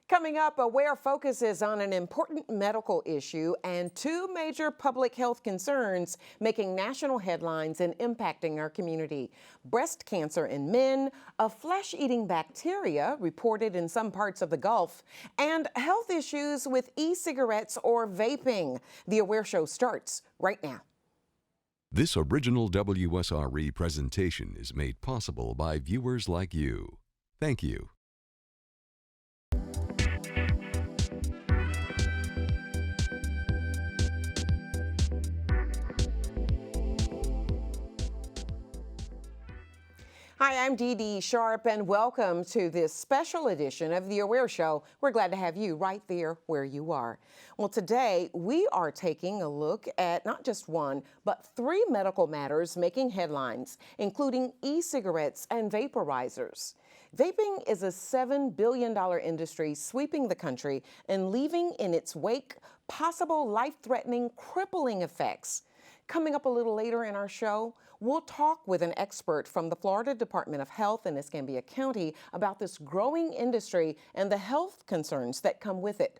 Coming up, Aware focuses on an important medical issue and two major public health concerns making national headlines and impacting our community. Breast cancer in men, a flesh-eating bacteria reported in some parts of the Gulf, and health issues with e-cigarettes or vaping. The Aware Show starts right now. This original WSRE presentation is made possible by viewers like you. Thank you. Hi, I'm Dee Dee Sharp, and welcome to this special edition of The Aware Show. We're glad to have you right there where you are. Well, today we are taking a look at not just one, but three medical matters making headlines, including e-cigarettes and vaporizers. Vaping is a $7 billion industry sweeping the country and leaving in its wake possible life-threatening, crippling effects. Coming up a little later in our show, we'll talk with an expert from the Florida Department of Health in Escambia County about this growing industry and the health concerns that come with it.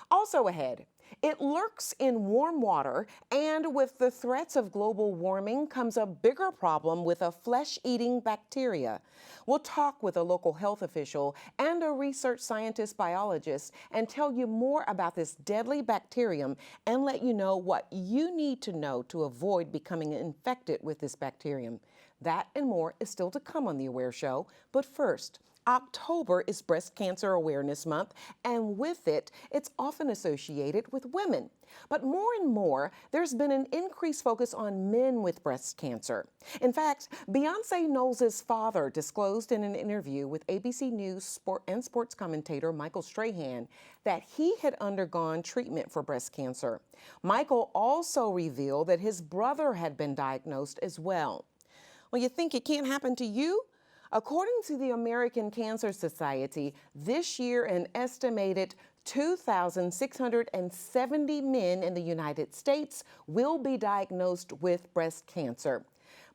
Also ahead, it lurks in warm water, and with the threats of global warming comes a bigger problem with a flesh-eating bacteria. We'll talk with a local health official and a research scientist biologist and tell you more about this deadly bacterium and let you know what you need to know to avoid becoming infected with this bacterium. That and more is still to come on The Aware Show, but first, October is Breast Cancer Awareness Month, and with it, it's often associated with women. But more and more, there's been an increased focus on men with breast cancer. In fact, Beyonce Knowles' father disclosed in an interview with ABC News sports commentator Michael Strahan that he had undergone treatment for breast cancer. Michael also revealed that his brother had been diagnosed as well. Well, you think it can't happen to you? According to the American Cancer Society, this year an estimated 2,670 men in the United States will be diagnosed with breast cancer.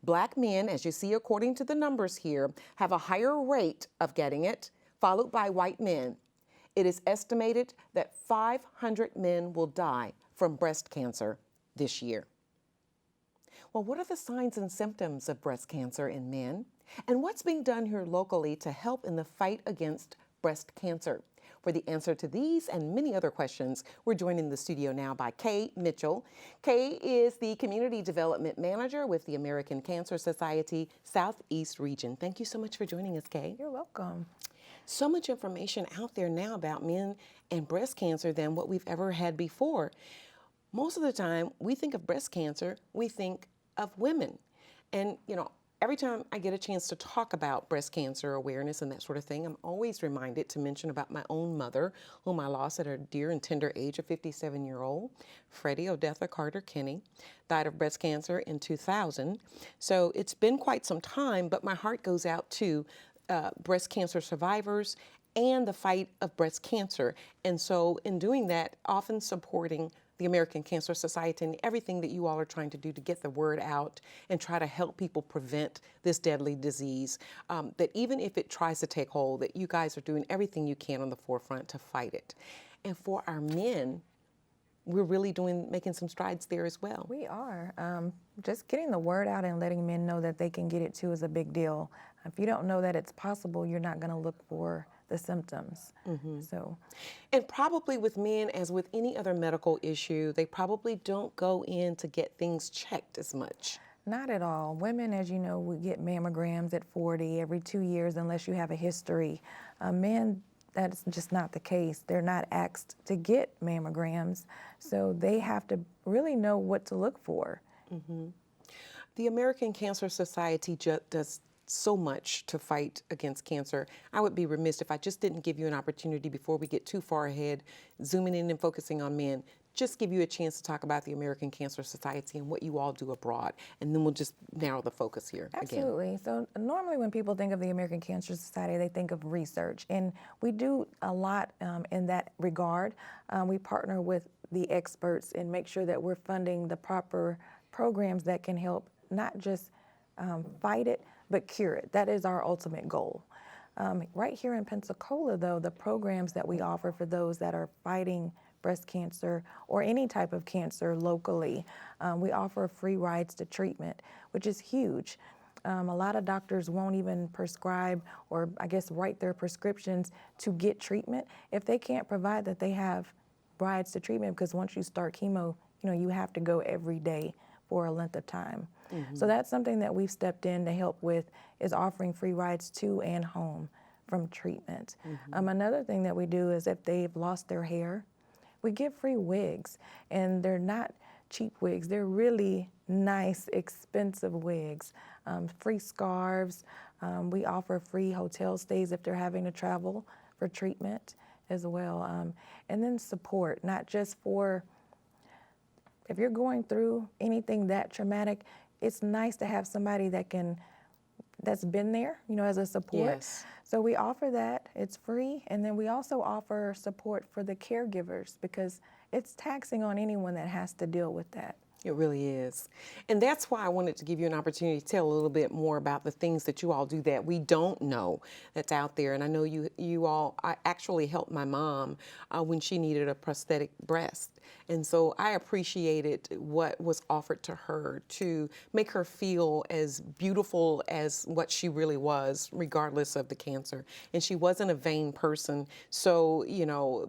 Black men, as you see according to the numbers here, have a higher rate of getting it, followed by white men. It is estimated that 500 men will die from breast cancer this year. Well, what are the signs and symptoms of breast cancer in men? And what's being done here locally to help in the fight against breast cancer? For the answer to these and many other questions, we're joined in the studio now by Kay Mitchell. Kay is the Community Development Manager with the American Cancer Society Southeast Region. Thank you so much for joining us, Kay. You're welcome. So much information out there now about men and breast cancer than what we've ever had before. Most of the time, we think of breast cancer, we think of women. And, every time I get a chance to talk about breast cancer awareness and that sort of thing, I'm always reminded to mention about my own mother, whom I lost at a dear and tender age of 57-year-old. Freddie Odetha Carter Kinney died of breast cancer in 2000. So it's been quite some time, but my heart goes out to breast cancer survivors and the fight of breast cancer. And so in doing that, often supporting the American Cancer Society and everything that you all are trying to do to get the word out and try to help people prevent this deadly disease, that even if it tries to take hold, that you guys are doing everything you can on the forefront to fight it. And for our men, we're really making some strides there as well. We are. Just getting the word out and letting men know that they can get it too is a big deal. If you don't know that it's possible, you're not going to look for the symptoms. And probably with men, as with any other medical issue, they probably don't go in to get things checked as much. Not at all. Women, as you know, we get mammograms at 40 every 2 years unless you have a history. Men, that's just not the case. They're not asked to get mammograms, so they have to really know what to look for. The American Cancer Society does so much to fight against cancer. I would be remiss if I just didn't give you an opportunity before we get too far ahead, zooming in and focusing on men, just give you a chance to talk about the American Cancer Society and what you all do abroad, and then we'll just narrow the focus here again. Absolutely. So normally when people think of the American Cancer Society, they think of research, and we do a lot in that regard. We partner with the experts and make sure that we're funding the proper programs that can help not just fight it, but cure it. That is our ultimate goal. Right here in Pensacola, though, the programs that we offer for those that are fighting breast cancer or any type of cancer locally, we offer free rides to treatment, which is huge. A lot of doctors won't even prescribe or I guess write their prescriptions to get treatment if they can't provide that they have rides to treatment, because once you start chemo, you have to go every day for a length of time. So that's something that we've stepped in to help with, is offering free rides to and home from treatment. Another thing that we do is if they've lost their hair, we give free wigs, and they're not cheap wigs. They're really nice, expensive wigs. Free scarves. We offer free hotel stays if they're having to travel for treatment as well. And then support, not just for, if you're going through anything that traumatic, it's nice to have somebody that's been there, as a support. Yes. So we offer that, it's free, and then we also offer support for the caregivers, because it's taxing on anyone that has to deal with that. It really is. And that's why I wanted to give you an opportunity to tell a little bit more about the things that you all do that we don't know that's out there. And I know you all, I actually helped my mom when she needed a prosthetic breast. And so I appreciated what was offered to her to make her feel as beautiful as what she really was, regardless of the cancer. And she wasn't a vain person. So,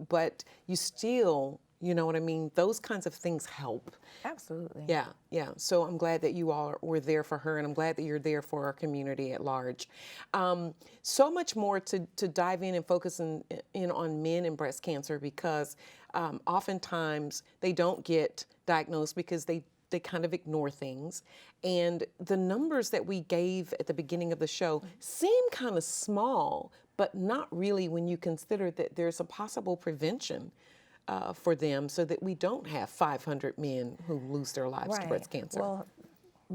but you still, you know what I mean? Those kinds of things help. Absolutely. Yeah. So I'm glad that you all were there for her, and I'm glad that you're there for our community at large. So much more to dive in and focus in on men and breast cancer, because oftentimes they don't get diagnosed because they kind of ignore things. And the numbers that we gave at the beginning of the show seem kind of small, but not really when you consider that there's a possible prevention for them, so that we don't have 500 men who lose their lives to breast cancer. Well,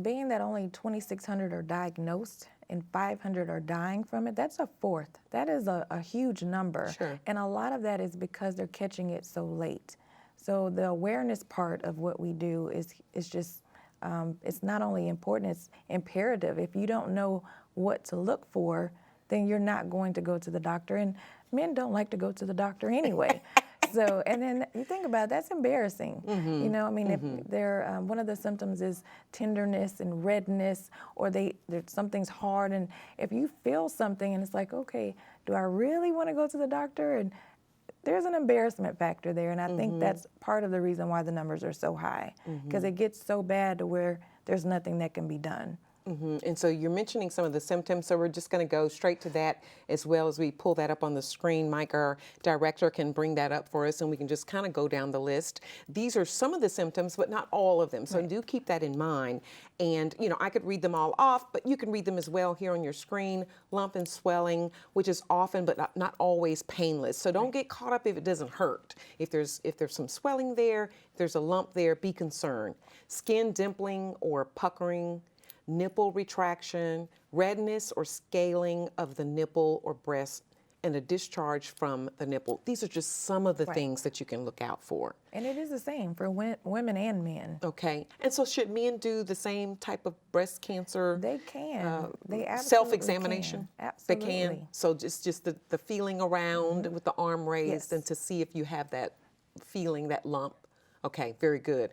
being that only 2,600 are diagnosed and 500 are dying from it, that's a fourth. That is a huge number. Sure. And a lot of that is because they're catching it so late. So the awareness part of what we do is just, it's not only important, it's imperative. If you don't know what to look for, then you're not going to go to the doctor. And men don't like to go to the doctor anyway. So, and then you think about it, that's embarrassing. If they're, one of the symptoms is tenderness and redness, or something's hard, and if you feel something and it's like, okay, do I really want to go to the doctor? And there's an embarrassment factor there, and I think that's part of the reason why the numbers are so high, because it gets so bad to where there's nothing that can be done. And so you're mentioning some of the symptoms, so we're just going to go straight to that as well as we pull that up on the screen. Mike, our director, can bring that up for us, and we can just kind of go down the list. These are some of the symptoms, but not all of them, so do keep that in mind. And, I could read them all off, but you can read them as well here on your screen. Lump and swelling, which is often but not always painless. So don't get caught up if it doesn't hurt. If there's some swelling there, if there's a lump there, be concerned. Skin dimpling or puckering, nipple retraction, redness or scaling of the nipple or breast, and a discharge from the nipple. These are just some of the things that you can look out for. And it is the same for women and men. Okay. And so should men do the same type of breast cancer? They can. They absolutely self-examination? can. Absolutely. They can. So just the feeling around with the arm raised, and to see if you have that feeling, that lump. Okay, very good.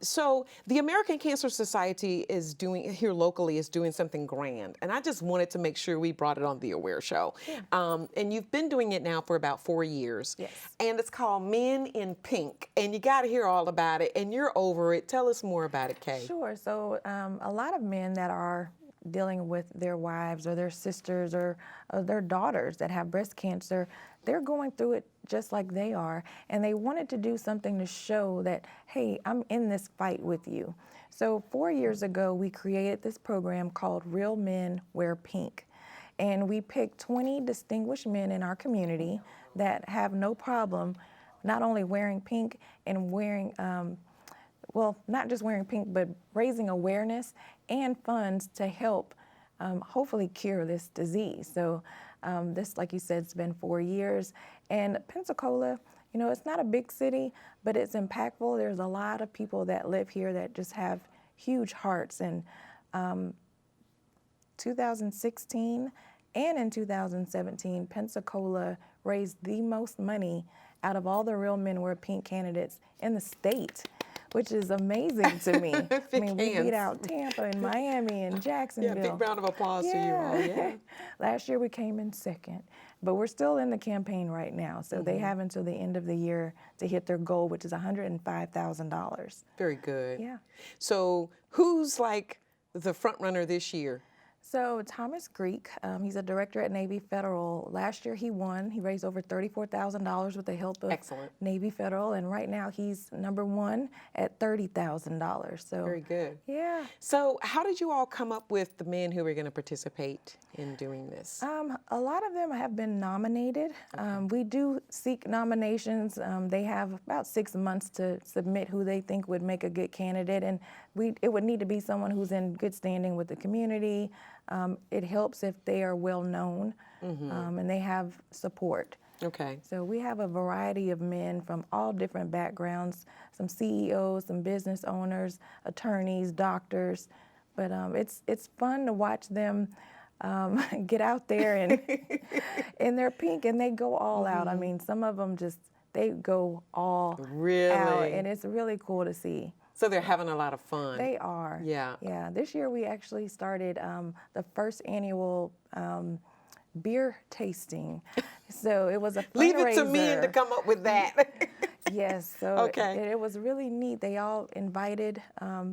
So the American Cancer Society is doing something grand, and I just wanted to make sure we brought it on the Aware Show. Yeah. And you've been doing it now for about 4 years. Yes. And it's called Men in Pink, and you got to hear all about it, and you're over it. Tell us more about it, Kay. Sure. So a lot of men that are dealing with their wives or their sisters or their daughters that have breast cancer, they're going through it just like they are, and they wanted to do something to show that, hey, I'm in this fight with you. So 4 years ago, we created this program called Real Men Wear Pink, and we picked 20 distinguished men in our community that have no problem not only wearing pink and wearing, not just wearing pink, but raising awareness and funds to help hopefully cure this disease. So this, like you said, it's been 4 years. And Pensacola, it's not a big city, but it's impactful. There's a lot of people that live here that just have huge hearts. And 2016 And in 2017, Pensacola raised the most money out of all the Real Men Wear Pink candidates in the state, which is amazing to me. I mean, we beat out Tampa and Miami and Jacksonville. Yeah, big round of applause to you all. Yeah. Last year we came in second, but we're still in the campaign right now. So they have until the end of the year to hit their goal, which is $105,000. Very good. Yeah. So who's like the front runner this year? So Thomas Greek, he's a director at Navy Federal. Last year he won. He raised over $34,000 with the help of Excellent. Navy Federal, and right now he's #1 at $30,000. So Very good. yeah. So how did you all come up with the men who were going to participate in doing this? A lot of them have been nominated. We do seek nominations. They have about 6 months to submit who they think would make a good candidate, and it would need to be someone who's in good standing with the community. It helps if they are well known and they have support. Okay. So we have a variety of men from all different backgrounds, some CEOs, some business owners, attorneys, doctors, but it's fun to watch them get out there and in their pink, and they go all out. I mean, some of them they go all out, and it's really cool to see. So they're having a lot of fun. They are. Yeah. Yeah. This year we actually started the first annual beer tasting. So it was a fundraiser. Leave it to me to come up with that. Yes. So okay. it was really neat. They all invited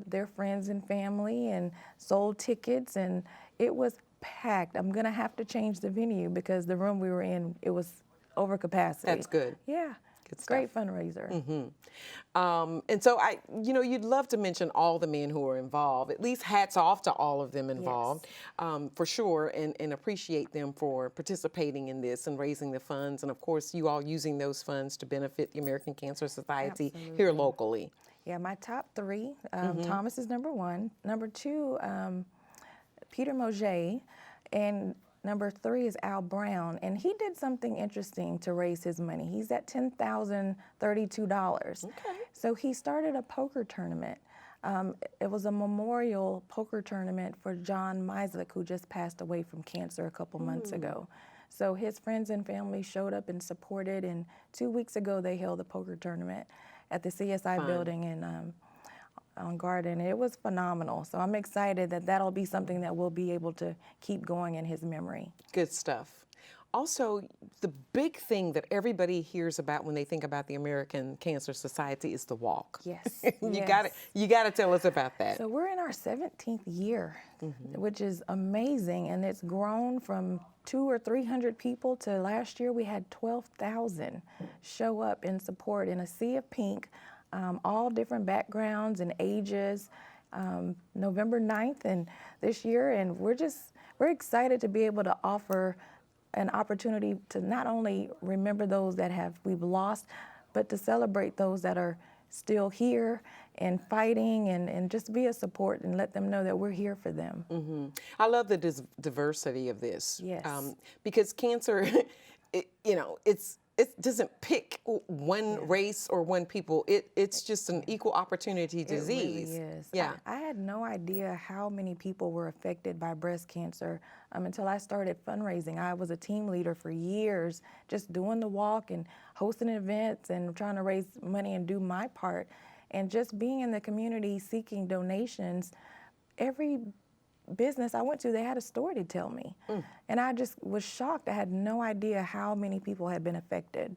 their friends and family and sold tickets, and it was packed. I'm gonna have to change the venue because the room we were in, it was over capacity. That's good. Yeah. Good stuff. Great fundraiser. And so you'd love to mention all the men who are involved. At least hats off to all of them involved, for sure, and appreciate them for participating in this and raising the funds. And of course, you all using those funds to benefit the American Cancer Society here locally. Yeah, my top three, Thomas is #1. #2, Peter Moget, and #3 is Al Brown, and he did something interesting to raise his money. He's at $10,032. Okay. So he started a poker tournament. It was a memorial poker tournament for John Mislik, who just passed away from cancer a couple months ago. So his friends and family showed up and supported, and 2 weeks ago they held a poker tournament at the CSI building in on Garden. It was phenomenal. So I'm excited that that'll be something that we'll be able to keep going in his memory. Good stuff. Also, the big thing that everybody hears about when they think about the American Cancer Society is the walk. Yes. You got to tell us about that. So we're in our 17th year, which is amazing, and it's grown from 200 or 300 people to last year we had 12,000 show up in support in a sea of pink. All different backgrounds and ages, November 9th and this year, and we're excited to be able to offer an opportunity to not only remember those that we've lost, but to celebrate those that are still here and fighting, and just be a support and let them know that we're here for them. I love the diversity of this. Yes. Because cancer, it doesn't pick one race or one people. It's just an equal opportunity disease. It really is. Yeah. I had no idea how many people were affected by breast cancer until I started fundraising. I was a team leader for years, just doing the walk and hosting events and trying to raise money and do my part. And just being in the community seeking donations, every business I went to, they had a story to tell me. And I just was shocked. I had no idea how many people had been affected.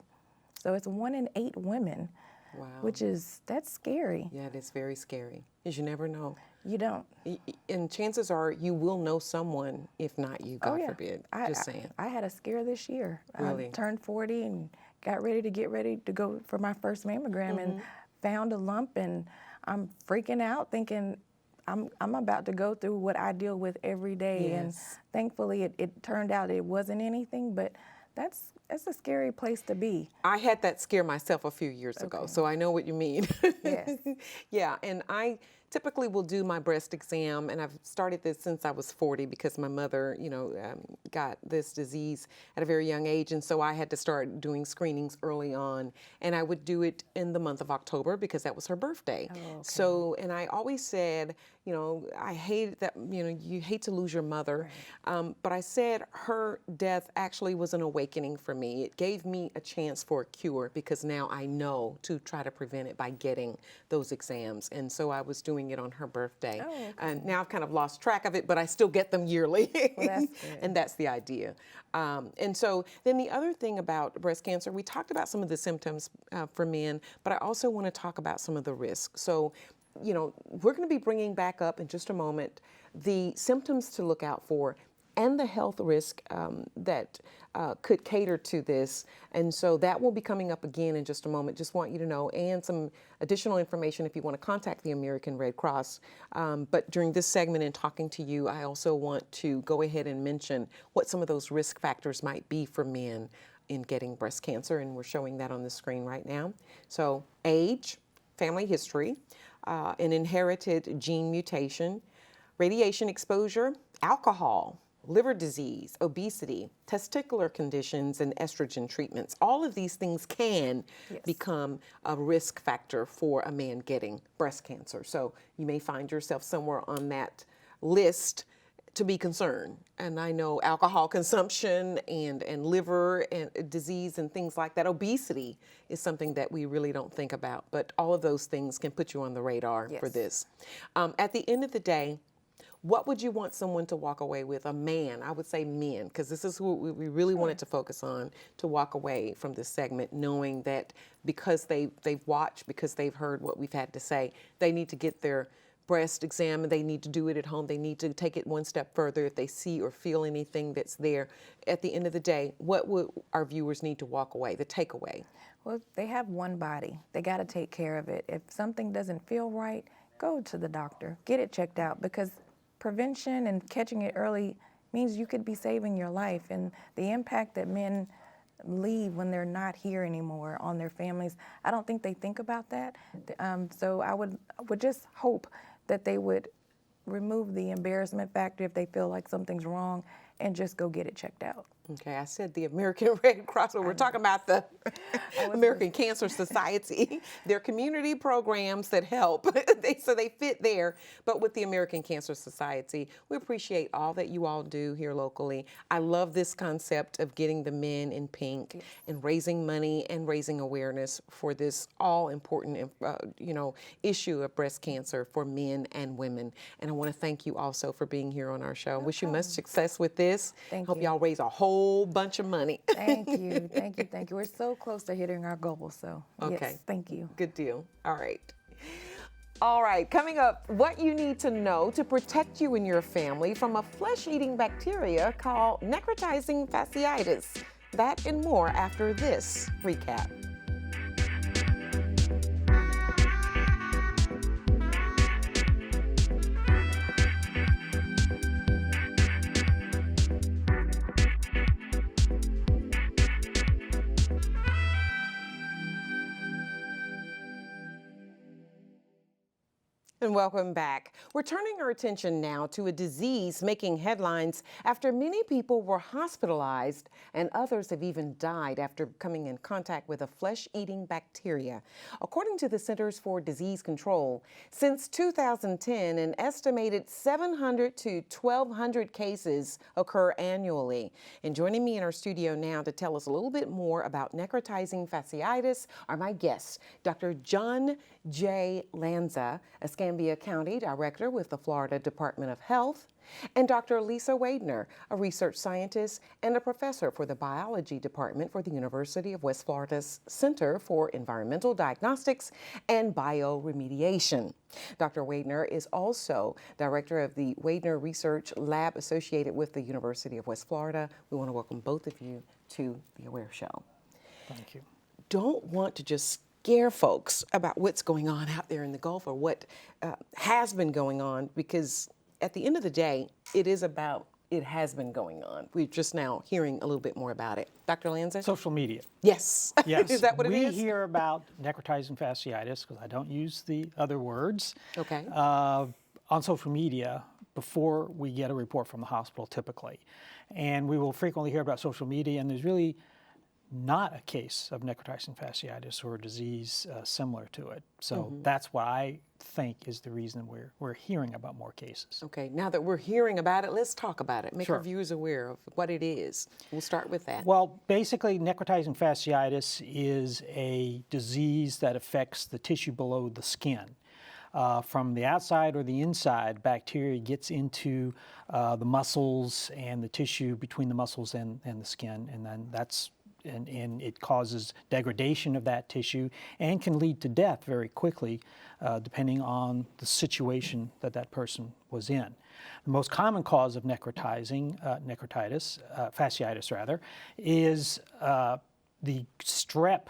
So it's 1 in 8 women, Wow. that's scary. Yeah, it is very scary, because you never know. You don't. And chances are you will know someone, if not you, God forbid. Just saying. I had a scare this year. Really? I turned 40 and got ready to go for my first mammogram and found a lump, and I'm freaking out thinking, I'm about to go through what I deal with every day, and thankfully it turned out it wasn't anything, but that's a scary place to be. I had that scare myself a few years ago, so I know what you mean. Yes. Yeah, and I typically will do my breast exam, and I've started this since I was 40 because my mother, got this disease at a very young age, and so I had to start doing screenings early on, and I would do it in the month of October because that was her birthday. Oh, okay. So, and I always said, I hate that, you hate to lose your mother, Right. but I said her death actually was an awakening for me. It gave me a chance for a cure because now I know to try to prevent it by getting those exams. And so I was doing it on her birthday. Oh, okay. And now I've kind of lost track of it, but I still get them yearly. Well, that's good. And that's the idea. And so then the other thing about breast cancer, we talked about some of the symptoms for men, but I also want to talk about some of the risks. So, we're going to be bringing back up in just a moment the symptoms to look out for and the health risk that could cater to this. And so that will be coming up again in just a moment. Just want you to know, and some additional information if you want to contact the American Red Cross. But during this segment in talking to you, I also want to go ahead and mention what some of those risk factors might be for men in getting breast cancer, and we're showing that on the screen right now. So age, family history, an inherited gene mutation, radiation exposure, alcohol, liver disease, obesity, testicular conditions, and estrogen treatments. All of these things can become a risk factor for a man getting breast cancer. So you may find yourself somewhere on that list to be concerned. And I know alcohol consumption and liver and disease and things like that. Obesity is something that we really don't think about, but all of those things can put you on the radar for this. At the end of the day, what would you want someone to walk away with? A man, I would say men, because this is who we really wanted to focus on, to walk away from this segment knowing that because they've watched, because they've heard what we've had to say, they need to get their breast exam and they need to do it at home. They need to take it one step further if they see or feel anything that's there. At the end of the day, what would our viewers need to walk away, the takeaway? Well, they have one body. They got to take care of it. If something doesn't feel right, go to the doctor. Get it checked out, because prevention and catching it early means you could be saving your life. And the impact that men leave when they're not here anymore on their families, I don't think they think about that. So I would just hope that they would remove the embarrassment factor if they feel like something's wrong and just go get it checked out. Okay, I said the American Red Cross, but we're talking about the American Cancer Society. They're community programs that help, so they fit there. But with the American Cancer Society, we appreciate all that you all do here locally. I love this concept of getting the men in pink and raising money and raising awareness for this all-important, issue of breast cancer for men and women. And I want to thank you also for being here on our show. Wish you much success with this. Hope y'all raise a whole bunch of money. Thank you, thank you, thank you. We're so close to hitting our goal, so yes, thank you. Good deal. All right. All right, coming up, what you need to know to protect you and your family from a flesh-eating bacteria called Necrotizing Fasciitis. That and more after this recap. And welcome back. We're turning our attention now to a disease making headlines after many people were hospitalized and others have even died after coming in contact with a flesh-eating bacteria. According to the Centers for Disease Control, since 2010, an estimated 700 to 1,200 cases occur annually. And joining me in our studio now to tell us a little bit more about necrotizing fasciitis are my guests, Dr. John J. Lanza, Escambia County Director with the Florida Department of Health, and Dr. Lisa Waidner, a research scientist and a professor for the biology department for the University of West Florida's Center for Environmental Diagnostics and Bioremediation. Dr. Waidner is also director of the Waidner Research Lab associated with the University of West Florida. We want to welcome both of you to the Aware Show. Thank you. Don't want to just scare folks about what's going on out there in the Gulf or what has been going on, because at the end of the day, it is about it has been going on. We're just now hearing a little bit more about it. Dr. Lanza? Social media. Yes. Yes. Is that what it is? We hear about necrotizing fasciitis, because I don't use the other words, Okay. on social media before we get a report from the hospital typically. And we will frequently hear about social media, and there's really not a case of necrotizing fasciitis or a disease similar to it. So that's what I think is the reason we're hearing about more cases. Okay, now that we're hearing about it, let's talk about it. Make Sure. our viewers aware of what it is. We'll start with that. Well, basically, necrotizing fasciitis is a disease that affects the tissue below the skin. From the outside or the inside, bacteria gets into the muscles and the tissue between the muscles and the skin, and then and it causes degradation of that tissue and can lead to death very quickly, depending on the situation that person was in. The most common cause of necrotitis, fasciitis rather, is the strep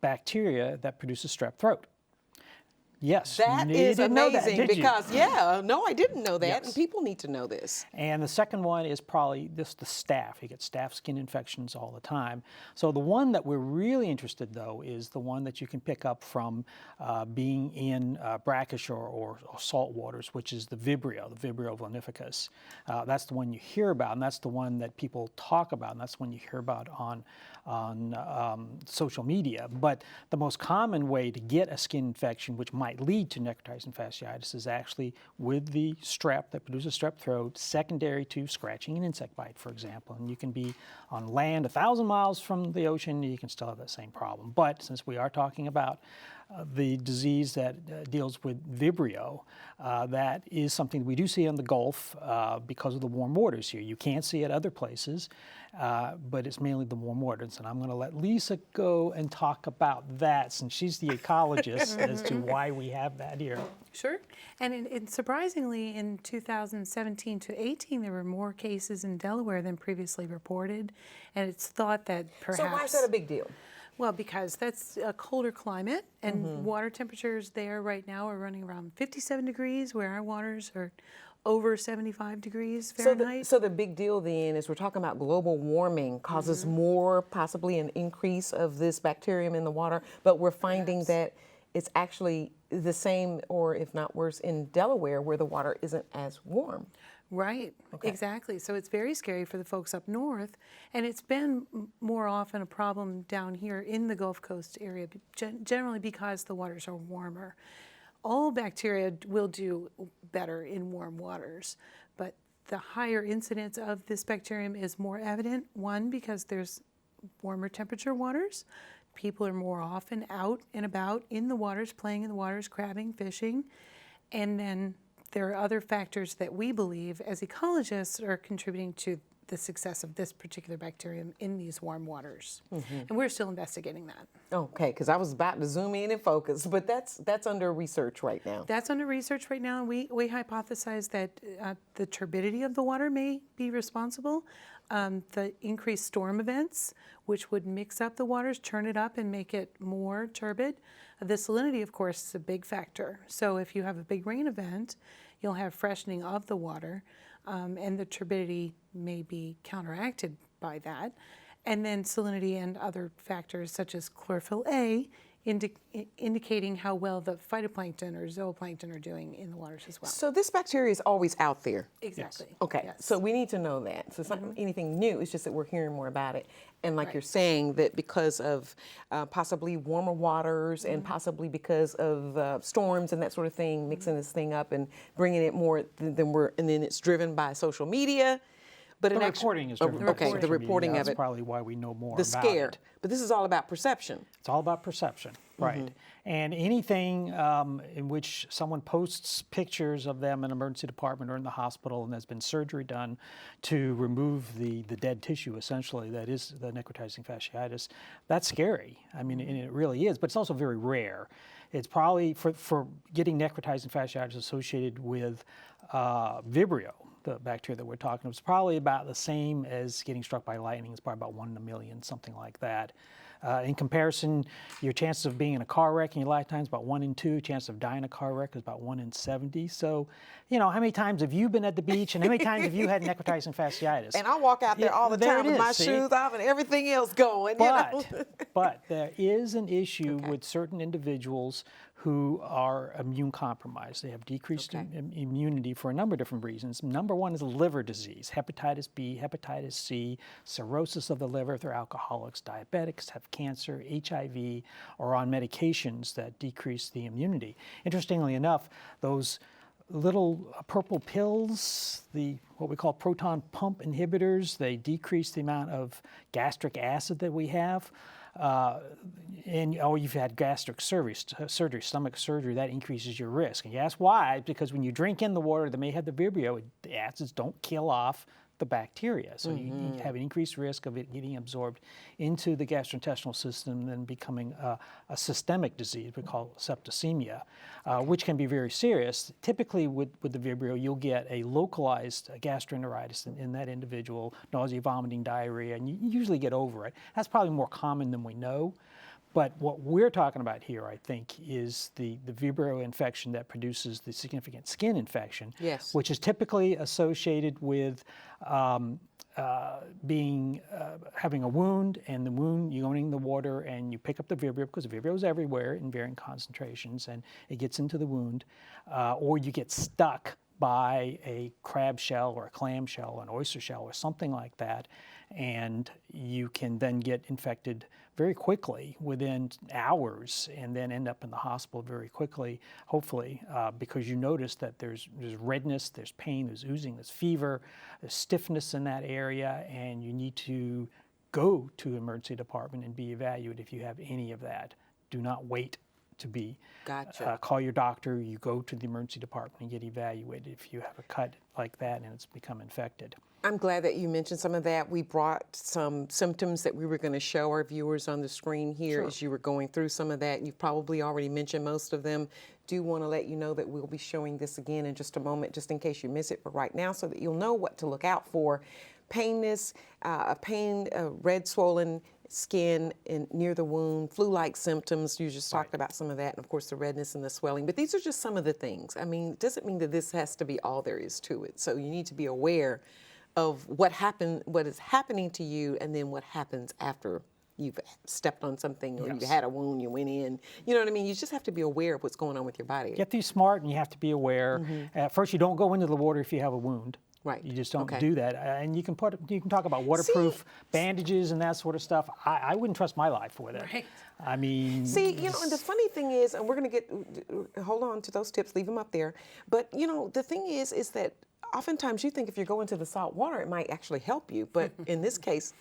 bacteria that produces strep throat. Yes, That you is didn't know that, amazing did you? because, no, I didn't know that, Yes. and people need to know this. And the second one is probably the staph. You get staph skin infections all the time. So the one that we're really interested, though, is the one that you can pick up from being in brackish or salt waters, which is the Vibrio veneficus. That's the one you hear about, and that's the one that people talk about, and that's the one you hear about on social media. But the most common way to get a skin infection, which might lead to necrotizing fasciitis, is actually with the strep that produces strep throat, secondary to scratching an insect bite, for example. And you can be on land 1,000 miles from the ocean, and you can still have that same problem. But since we are talking about the disease that deals with Vibrio, that is something we do see in the Gulf because of the warm waters here. You can't see it other places, but it's mainly the warm waters. And I'm going to let Lisa go and talk about that, since she's the ecologist, as to why we have that here. Sure. And surprisingly, in 2017 to 18, there were more cases in Delaware than previously reported. And it's thought that perhaps... So why is that a big deal? Well, because that's a colder climate, and water temperatures there right now are running around 57 degrees, where our waters are over 75 degrees Fahrenheit. So the big deal then is we're talking about global warming causes more, possibly an increase of this bacterium in the water, but we're finding that it's actually the same, or if not worse, in Delaware, where the water isn't as warm. Right, exactly. So it's very scary for the folks up north, and it's been more often a problem down here in the Gulf Coast area, generally because the waters are warmer. All bacteria will do better in warm waters, but the higher incidence of this bacterium is more evident, one, because there's warmer temperature waters. People are more often out and about in the waters, playing in the waters, crabbing, fishing, and then there are other factors that we believe as ecologists are contributing to the success of this particular bacterium in these warm waters. And we're still investigating that. Okay, because I was about to zoom in and focus, but that's under research right now. That's under research right now, and we hypothesize that the turbidity of the water may be responsible. The increased storm events, which would mix up the waters, turn it up and make it more turbid. The salinity, of course, is a big factor. So if you have a big rain event, you'll have freshening of the water, and the turbidity may be counteracted by that. And then salinity and other factors such as chlorophyll A, indicating how well the phytoplankton or zooplankton are doing in the waters as well. So this bacteria is always out there. Exactly. Okay, Yes. so we need to know that. So it's not anything new, it's just that we're hearing more about it. And like you're saying, that because of possibly warmer waters and possibly because of storms and that sort of thing, mixing this thing up and bringing it more and then it's driven by social media. But The reporting is driven by okay, social the reporting media. of That's it. probably why we know more The about scare. it. But this is all about perception. It's all about perception, right? And anything in which someone posts pictures of them in an emergency department or in the hospital, and there's been surgery done to remove the dead tissue, essentially, that is the necrotizing fasciitis, that's scary. I mean, and it really is, but it's also very rare. It's probably, for getting necrotizing fasciitis associated with Vibrio, the bacteria that we're talking about, it's probably about the same as getting struck by lightning. It's probably about 1 in a million, something like that. In comparison, your chances of being in a car wreck in your lifetime is about 1 in 2. Chance of dying in a car wreck is about 1 in 70. So, you know, how many times have you been at the beach, and how many times have you had necrotizing fasciitis? And I walk out there all the There time it with is, my see? shoes off and everything else going. But there is an issue with certain individuals who are immune compromised. They have decreased immunity for a number of different reasons. Number one is liver disease, hepatitis B, hepatitis C, cirrhosis of the liver if they're alcoholics, diabetics, have cancer, HIV, or on medications that decrease the immunity. Interestingly enough, those little purple pills, what we call proton pump inhibitors, they decrease the amount of gastric acid that we have. Or you've had gastric surgery, stomach surgery, that increases your risk. And you ask why? Because when you drink in the water that may have the Vibrio, the acids don't kill off the bacteria. So you have an increased risk of it getting absorbed into the gastrointestinal system and then becoming a systemic disease we call septicemia, which can be very serious. Typically with the Vibrio, you'll get a localized gastroenteritis in that individual, nausea, vomiting, diarrhea, and you usually get over it. That's probably more common than we know. But what we're talking about here, I think, is the Vibrio infection that produces the significant skin infection, which is typically associated with having a wound, and the wound, you go in the water and you pick up the Vibrio, because the Vibrio is everywhere in varying concentrations, and it gets into the wound, or you get stuck by a crab shell or a clam shell, an oyster shell or something like that, and you can then get infected very quickly within hours and then end up in the hospital very quickly, hopefully, because you notice that there's redness, there's pain, there's oozing, there's fever, there's stiffness in that area, and you need to go to the emergency department and be evaluated if you have any of that. Do not wait to be. Call your doctor, you go to the emergency department and get evaluated if you have a cut like that and it's become infected. I'm glad that you mentioned some of that. We brought some symptoms that we were going to show our viewers on the screen here as you were going through some of that. You've probably already mentioned most of them. Do want to let you know that we'll be showing this again in just a moment, just in case you miss it for right now, so that you'll know what to look out for. Painness, red swollen skin near the wound, flu-like symptoms. You just talked about some of that, and of course the redness and the swelling. But these are just some of the things. I mean, it doesn't mean that this has to be all there is to it. So you need to be aware of what is happening to you, and then what happens after you've stepped on something or you had a wound, you went in. You know what I mean? You just have to be aware of what's going on with your body. You have to be smart, and you have to be aware. At first, you don't go into the water if you have a wound. Right. You just don't do that. And you can talk about waterproof bandages and that sort of stuff. I wouldn't trust my life with it. Right. I mean, see, you know, and the funny thing is, and we're going to hold on to those tips, leave them up there. But you know, the thing is that oftentimes you think if you go into the salt water, it might actually help you, but in this case,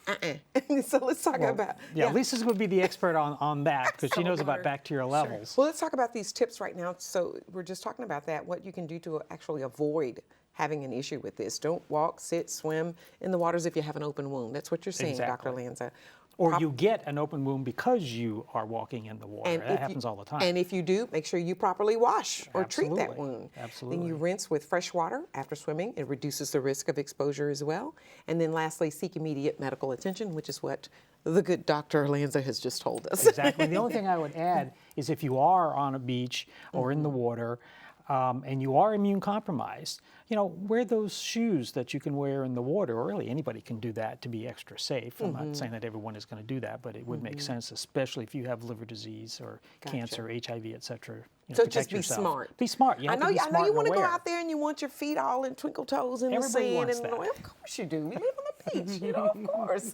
So let's talk about. Lisa's would be the expert on that, because she knows about bacterial levels. Well, let's talk about these tips right now. So we're just talking about that, what you can do to actually avoid having an issue with this. Don't walk, sit, swim in the waters if you have an open wound. That's what you're saying, Dr. Lanza. Or you get an open wound because you are walking in the water. That happens all the time. And if you do, make sure you properly wash or treat that wound. Absolutely. Then you rinse with fresh water after swimming. It reduces the risk of exposure as well. And then lastly, seek immediate medical attention, which is what the good Dr. Lanza has just told us. Exactly. The only thing I would add is if you are on a beach or in the water, and you are immune compromised, you know, wear those shoes that you can wear in the water, or really anybody can do that to be extra safe. I'm not saying that everyone is going to do that, but it would make sense, especially if you have liver disease or cancer, HIV, et cetera. So just be smart. Be smart. You I know you want to go out there and you want your feet all in twinkle toes in the sand. Wants that. Of course you do. We live on the beach, you know, of course.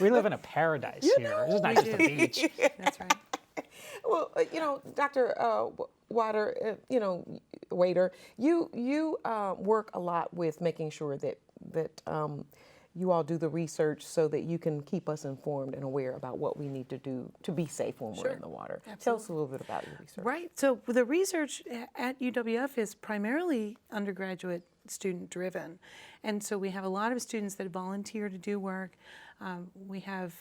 We live in a paradise here. This is not just a beach. That's right. Well, you know, Dr. Waidner, you work a lot with making sure that you all do the research so that you can keep us informed and aware about what we need to do to be safe when we're in the water. Absolutely. Tell us a little bit about your research. Right. So the research at UWF is primarily undergraduate student driven. And so we have a lot of students that volunteer to do work. We have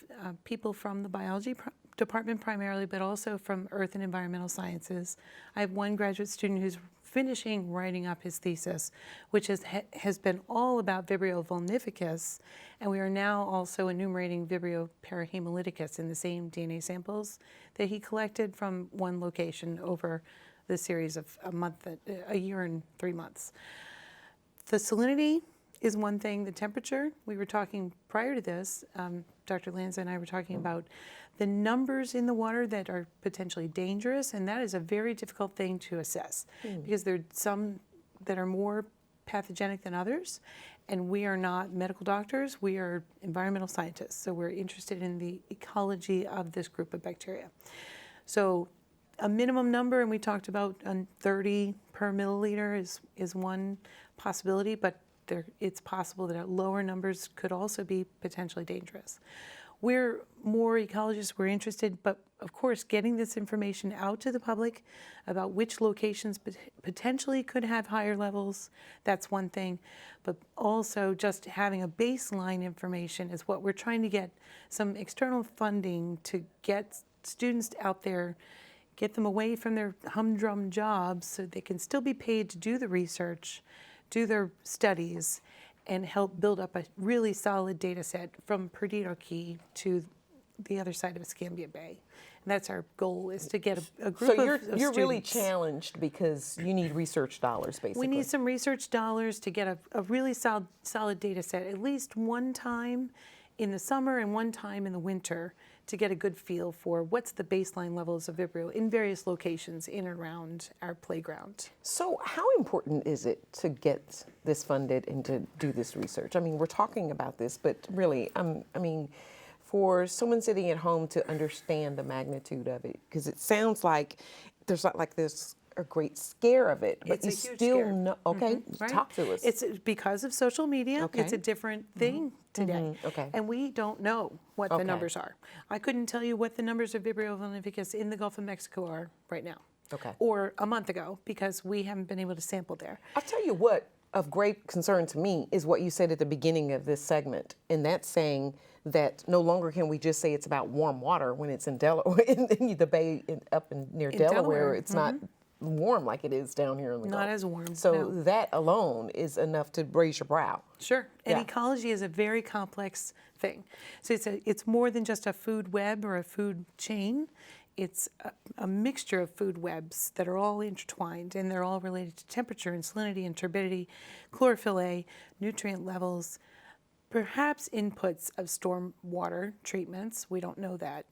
people from the biology department primarily, but also from earth and environmental sciences. I have one graduate student who's finishing writing up his thesis, which has been all about Vibrio vulnificus, and we are now also enumerating Vibrio parahemolyticus in the same DNA samples that he collected from one location over the series of a year and 3 months. The salinity is one thing. The temperature, we were talking prior to this, Dr. Lanza and I were talking about the numbers in the water that are potentially dangerous, and that is a very difficult thing to assess because there are some that are more pathogenic than others, and we are not medical doctors, we are environmental scientists, so we're interested in the ecology of this group of bacteria. So a minimum number, and we talked about 30 per milliliter is one possibility, but it's possible that lower numbers could also be potentially dangerous. We're more ecologists, we're interested, but of course getting this information out to the public about which locations potentially could have higher levels, that's one thing, but also just having a baseline information is what we're trying to get some external funding to get students out there, get them away from their humdrum jobs so they can still be paid to do the research, do their studies, and help build up a really solid data set from Perdido Key to the other side of Escambia Bay. And that's our goal, is to get a group so of you're really students. challenged because you need research dollars, basically. We need some research dollars to get a really solid data set, at least one time in the summer and one time in the winter, to get a good feel for what's the baseline levels of Vibrio in various locations in and around our playground. So how important is it to get this funded and to do this research? I mean, we're talking about this, but really, I mean, for someone sitting at home to understand the magnitude of it, because it sounds like there's not like this a great scare of it, but It's you a huge still scare. know. Okay, Right. talk to us. It's because of social media. Okay. It's a different thing today. Okay. And we don't know what Okay. the numbers are. I couldn't tell you what the numbers of Vibrio vulnificus in the Gulf of Mexico are right now. Okay. Or a month ago, because we haven't been able to sample there. I'll tell you what, of great concern to me is what you said at the beginning of this segment, and that's saying that no longer can we just say it's about warm water when it's in Delaware, in the bay up near Delaware. It's not warm like it is down here in the Gulf. Not as warm, So no. that alone is enough to raise your brow. Sure. And Yeah. ecology is a very complex thing. So it's more than just a food web or a food chain. It's a mixture of food webs that are all intertwined, and they're all related to temperature and salinity and turbidity, chlorophyll A, nutrient levels, perhaps inputs of storm water treatments. We don't know that.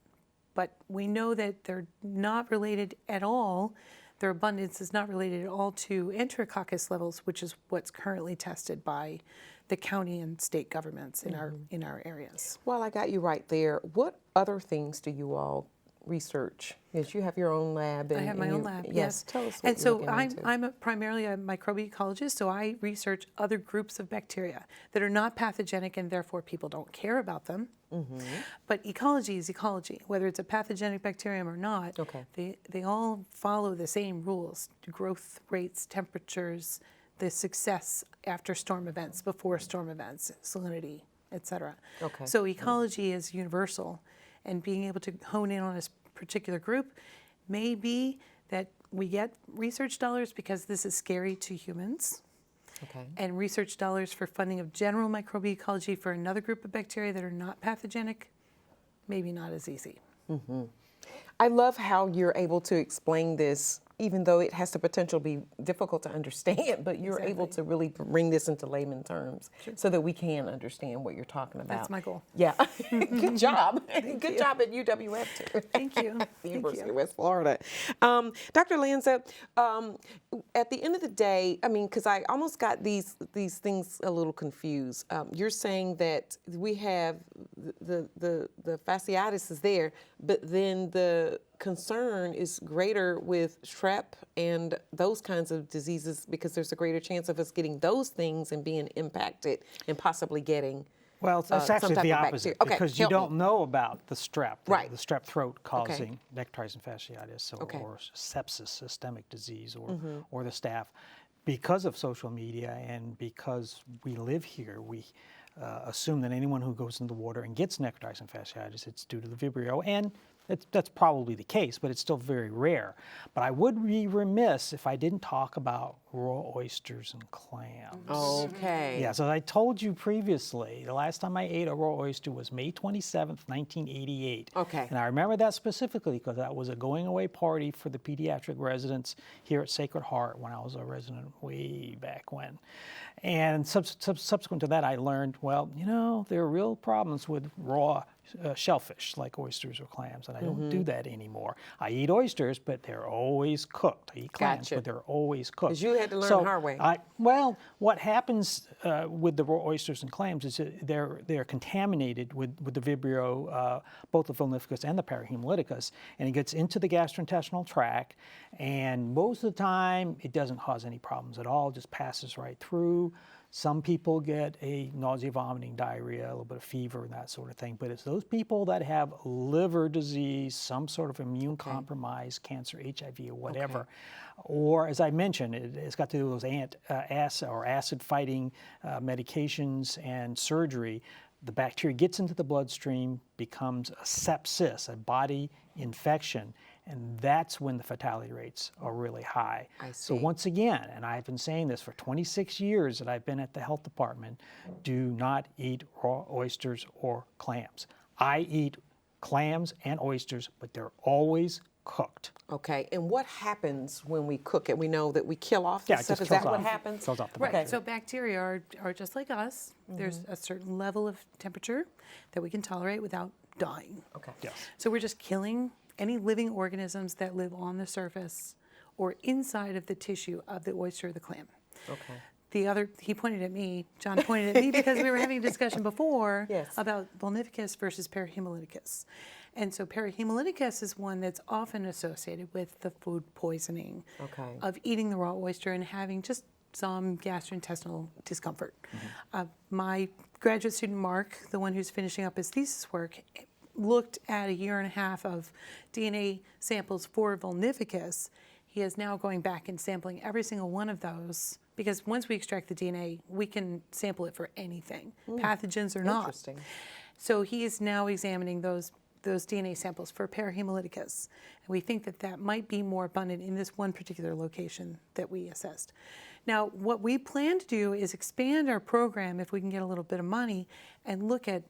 But we know that they're not related at all. Their abundance is not related at all to enterococcus levels, which is what's currently tested by the county and state governments in our areas. Well, I got you right there. What other things do you all research? Yes, you have your own lab. I have my own lab, yes. Tell us what And you're so looking into. I'm primarily a microbiologist, so I research other groups of bacteria that are not pathogenic and therefore people don't care about them. But ecology is ecology, whether it's a pathogenic bacterium or not. Okay. They all follow the same rules: growth rates, temperatures, the success after storm events, before storm events, salinity, etc. Okay. So ecology is universal, and being able to hone in on a particular group may be that we get research dollars because this is scary to humans, Okay. and research dollars for funding of general microbiology for another group of bacteria that are not pathogenic, maybe not as easy. I love how you're able to explain this, even though it has the potential to be difficult to understand, but you're able to really bring this into layman terms so that we can understand what you're talking about. That's my goal. Yeah. Good job. Good job at UWF too. Thank you. The Thank University you. of West Florida. Dr. Lanza, at the end of the day, I mean, because I almost got these things a little confused. You're saying that we have the fasciitis is there, but then the concern is greater with strep and those kinds of diseases because there's a greater chance of us getting those things and being impacted and possibly getting Well, it's some actually type the of opposite, bacteria. Okay, because you help don't me. know about the strep, Right. the strep throat causing necrotizing fasciitis or, Okay. or sepsis, systemic disease, or, Mm-hmm. or the staph. Because of social media and because we live here, we assume that anyone who goes in the water and gets necrotizing fasciitis, it's due to the Vibrio and that's probably the case, but it's still very rare. But I would be remiss if I didn't talk about raw oysters and clams. Okay. Yeah, so I told you previously, the last time I ate a raw oyster was May 27th, 1988. Okay. And I remember that specifically because that was a going away party for the pediatric residents here at Sacred Heart when I was a resident way back when. And subsequent to that, I learned, well, you know, there are real problems with raw shellfish like oysters or clams, and I don't do that anymore. I eat oysters, but they're always cooked. I eat clams, Gotcha. but they're always cooked. 'Cause you had to learn the hard way. Well, what happens with the raw oysters and clams is that they're contaminated with the Vibrio, both the vulnificus and the parahemolyticus, and it gets into the gastrointestinal tract, and most of the time it doesn't cause any problems at all, it just passes right through. Some people get a nausea, vomiting, diarrhea, a little bit of fever and that sort of thing, but it's those people that have liver disease, some sort of immune compromise, cancer, HIV, or whatever. Or, as I mentioned, it's got to do with those acid-fighting medications and surgery. The bacteria gets into the bloodstream, becomes a sepsis, a body infection, and that's when the fatality rates are really high. I So see. once again, and I've been saying this for 26 years that I've been at the health department, do not eat raw oysters or clams. I eat clams and oysters, but they're always cooked. Okay, and what happens when we cook it? We know that we kill off the Yeah, it stuff. just Is that kills what off- happens? kills off the Right, Okay. so bacteria are just like us. There's a certain level of temperature that we can tolerate without dying. Okay. Yes. So we're just killing any living organisms that live on the surface or inside of the tissue of the oyster or the clam. Okay. He pointed at me, John pointed at me because we were having a discussion before Yes. about vulnificus versus parahemolyticus. And so parahemolyticus is one that's often associated with the food poisoning Okay. of eating the raw oyster and having just some gastrointestinal discomfort. My graduate student, Mark, the one who's finishing up his thesis work, looked at 1.5 years of DNA samples for vulnificus. He is now going back and sampling every single one of those because once we extract the DNA, we can sample it for anything, pathogens or not. Interesting. So he is now examining those DNA samples for parahemolyticus. And we think that that might be more abundant in this one particular location that we assessed. Now, what we plan to do is expand our program if we can get a little bit of money and look at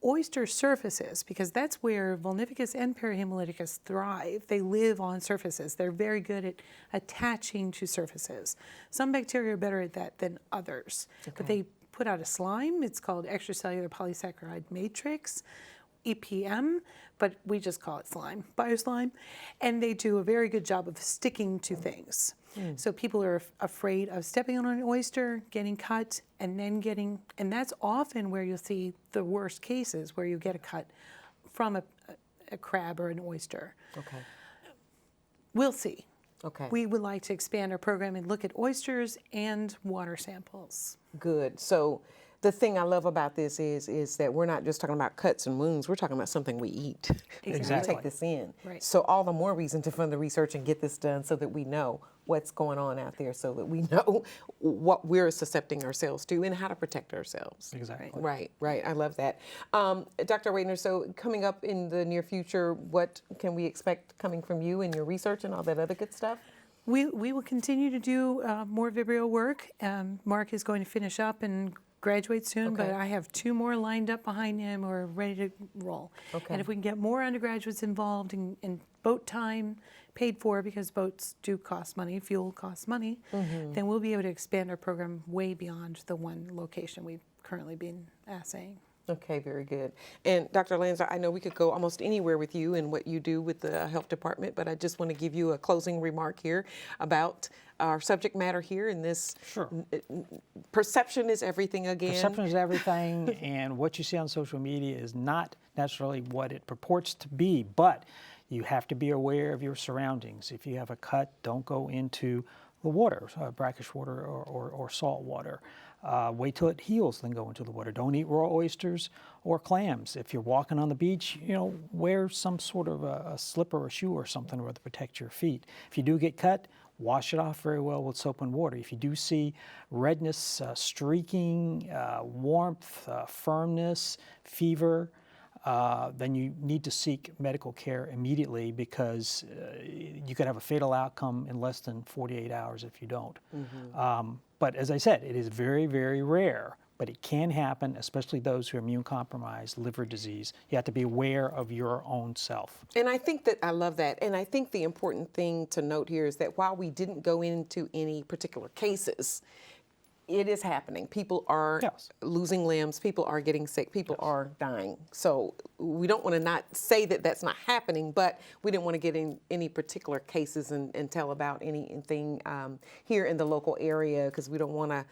oyster surfaces, because that's where vulnificus and parahemolyticus thrive. They live on surfaces. They're very good at attaching to surfaces. Some bacteria are better at that than others. But they put out a slime. It's called extracellular polysaccharide matrix, EPM, but we just call it slime, bioslime. And they do a very good job of sticking to things. So people are afraid of stepping on an oyster, getting cut, and then and that's often where you'll see the worst cases, where you get a cut from a crab or an oyster. Okay. We'll see. Okay. We would like to expand our program and look at oysters and water samples. Good. So the thing I love about this is that we're not just talking about cuts and wounds. We're talking about something we eat. Exactly. We take this in. Right. So all the more reason to fund the research and get this done so that we know what's going on out there, so that we know what we're suscepting ourselves to and how to protect ourselves. Exactly. Right. I love that. Dr. Waidner, so coming up in the near future, what can we expect coming from you and your research and all that other good stuff? We will continue to do more Vibrio work. Mark is going to finish up and graduate soon, but Okay. I have 2 more lined up behind him or ready to roll. Okay. And if we can get more undergraduates involved in boat time paid for, because boats do cost money, fuel costs money, then we'll be able to expand our program way beyond the one location we've currently been assaying. Okay, very good. And Dr. Lanza, I know we could go almost anywhere with you and what you do with the health department, but I just want to give you a closing remark here about our subject matter here in this. Sure. Perception is everything again. Perception is everything, and what you see on social media is not necessarily what it purports to be, but you have to be aware of your surroundings. If you have a cut, don't go into the water, brackish water or salt water. Wait till it heals, then go into the water. Don't eat raw oysters or clams. If you're walking on the beach, wear some sort of a slipper or shoe or something to protect your feet. If you do get cut, wash it off very well with soap and water. If you do see redness, streaking, warmth, firmness, fever, then you need to seek medical care immediately, because you could have a fatal outcome in less than 48 hours if you don't. But as I said, it is very, very rare, but it can happen, especially those who are immune compromised, liver disease. You have to be aware of your own self. And I think that I love that. And I think the important thing to note here is that while we didn't go into any particular cases, it is happening. People are losing limbs. People are getting sick. People are dying. So we don't want to not say that that's not happening, but we didn't want to get in any particular cases and tell about anything here in the local area, because we don't want to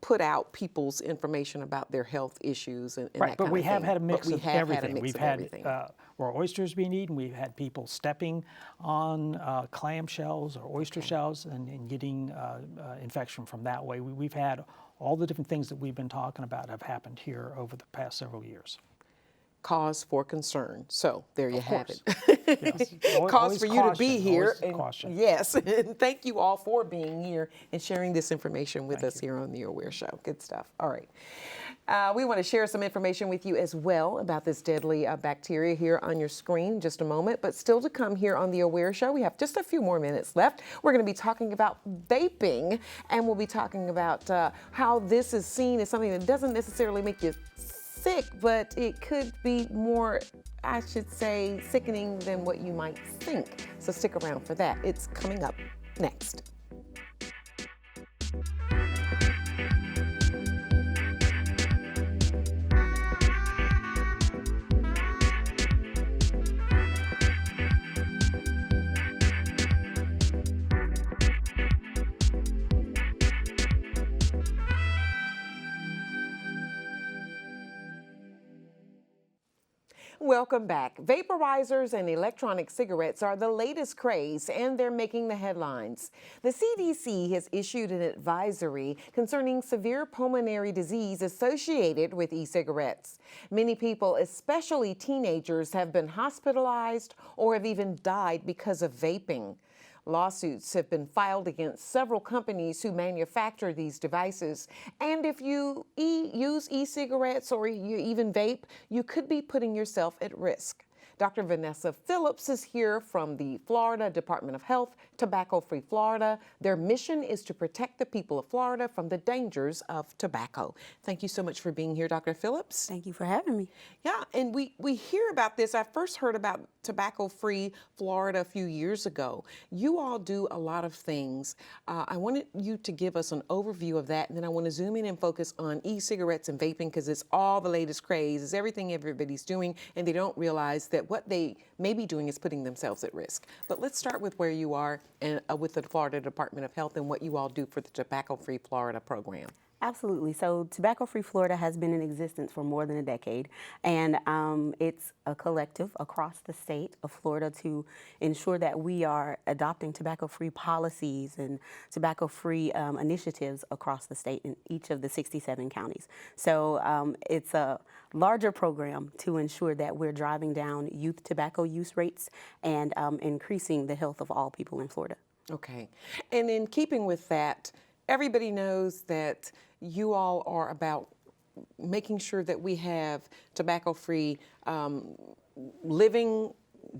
put out people's information about their health issues and right, that but kind we of have thing. had a mix But we of have had a everything. mix We've of had everything. raw oysters being eaten. We've had people stepping on clam shells or oyster shells and getting infection from that way. We've had all the different things that we've been talking about have happened here over the past several years. Cause for concern. So there you have it. Yes. Cause for you to be here. And caution. Yes, and thank you all for being here and sharing this information with us here on the Aware Show. Good stuff. All right. We want to share some information with you as well about this deadly bacteria here on your screen in just a moment. But still to come here on the Aware Show, we have just a few more minutes left. We're going to be talking about vaping, and we'll be talking about how this is seen as something that doesn't necessarily make you sick, but it could be more, I should say, sickening than what you might think. So stick around for that. It's coming up next. Welcome back. Vaporizers and electronic cigarettes are the latest craze, and they're making the headlines. The CDC has issued an advisory concerning severe pulmonary disease associated with e-cigarettes. Many people, especially teenagers, have been hospitalized or have even died because of vaping. Lawsuits have been filed against several companies who manufacture these devices. And if you use e-cigarettes or you even vape, you could be putting yourself at risk. Dr. Vanessa Phillips is here from the Florida Department of Health, Tobacco Free Florida. Their mission is to protect the people of Florida from the dangers of tobacco. Thank you so much for being here, Dr. Phillips. Thank you for having me. Yeah, and we hear about this. I first heard about Tobacco Free Florida a few years ago. You all do a lot of things. I wanted you to give us an overview of that, and then I want to zoom in and focus on e-cigarettes and vaping, because it's all the latest craze. It's everything everybody's doing, and they don't realize that what they may be doing is putting themselves at risk. But let's start with where you are and with the Florida Department of Health and what you all do for the Tobacco Free Florida program. Absolutely. So Tobacco Free Florida has been in existence for more than a decade, and it's a collective across the state of Florida to ensure that we are adopting tobacco-free policies and tobacco-free initiatives across the state in each of the 67 counties. So it's a larger program to ensure that we're driving down youth tobacco use rates and increasing the health of all people in Florida. Okay. And in keeping with that, everybody knows that you all are about making sure that we have tobacco-free living,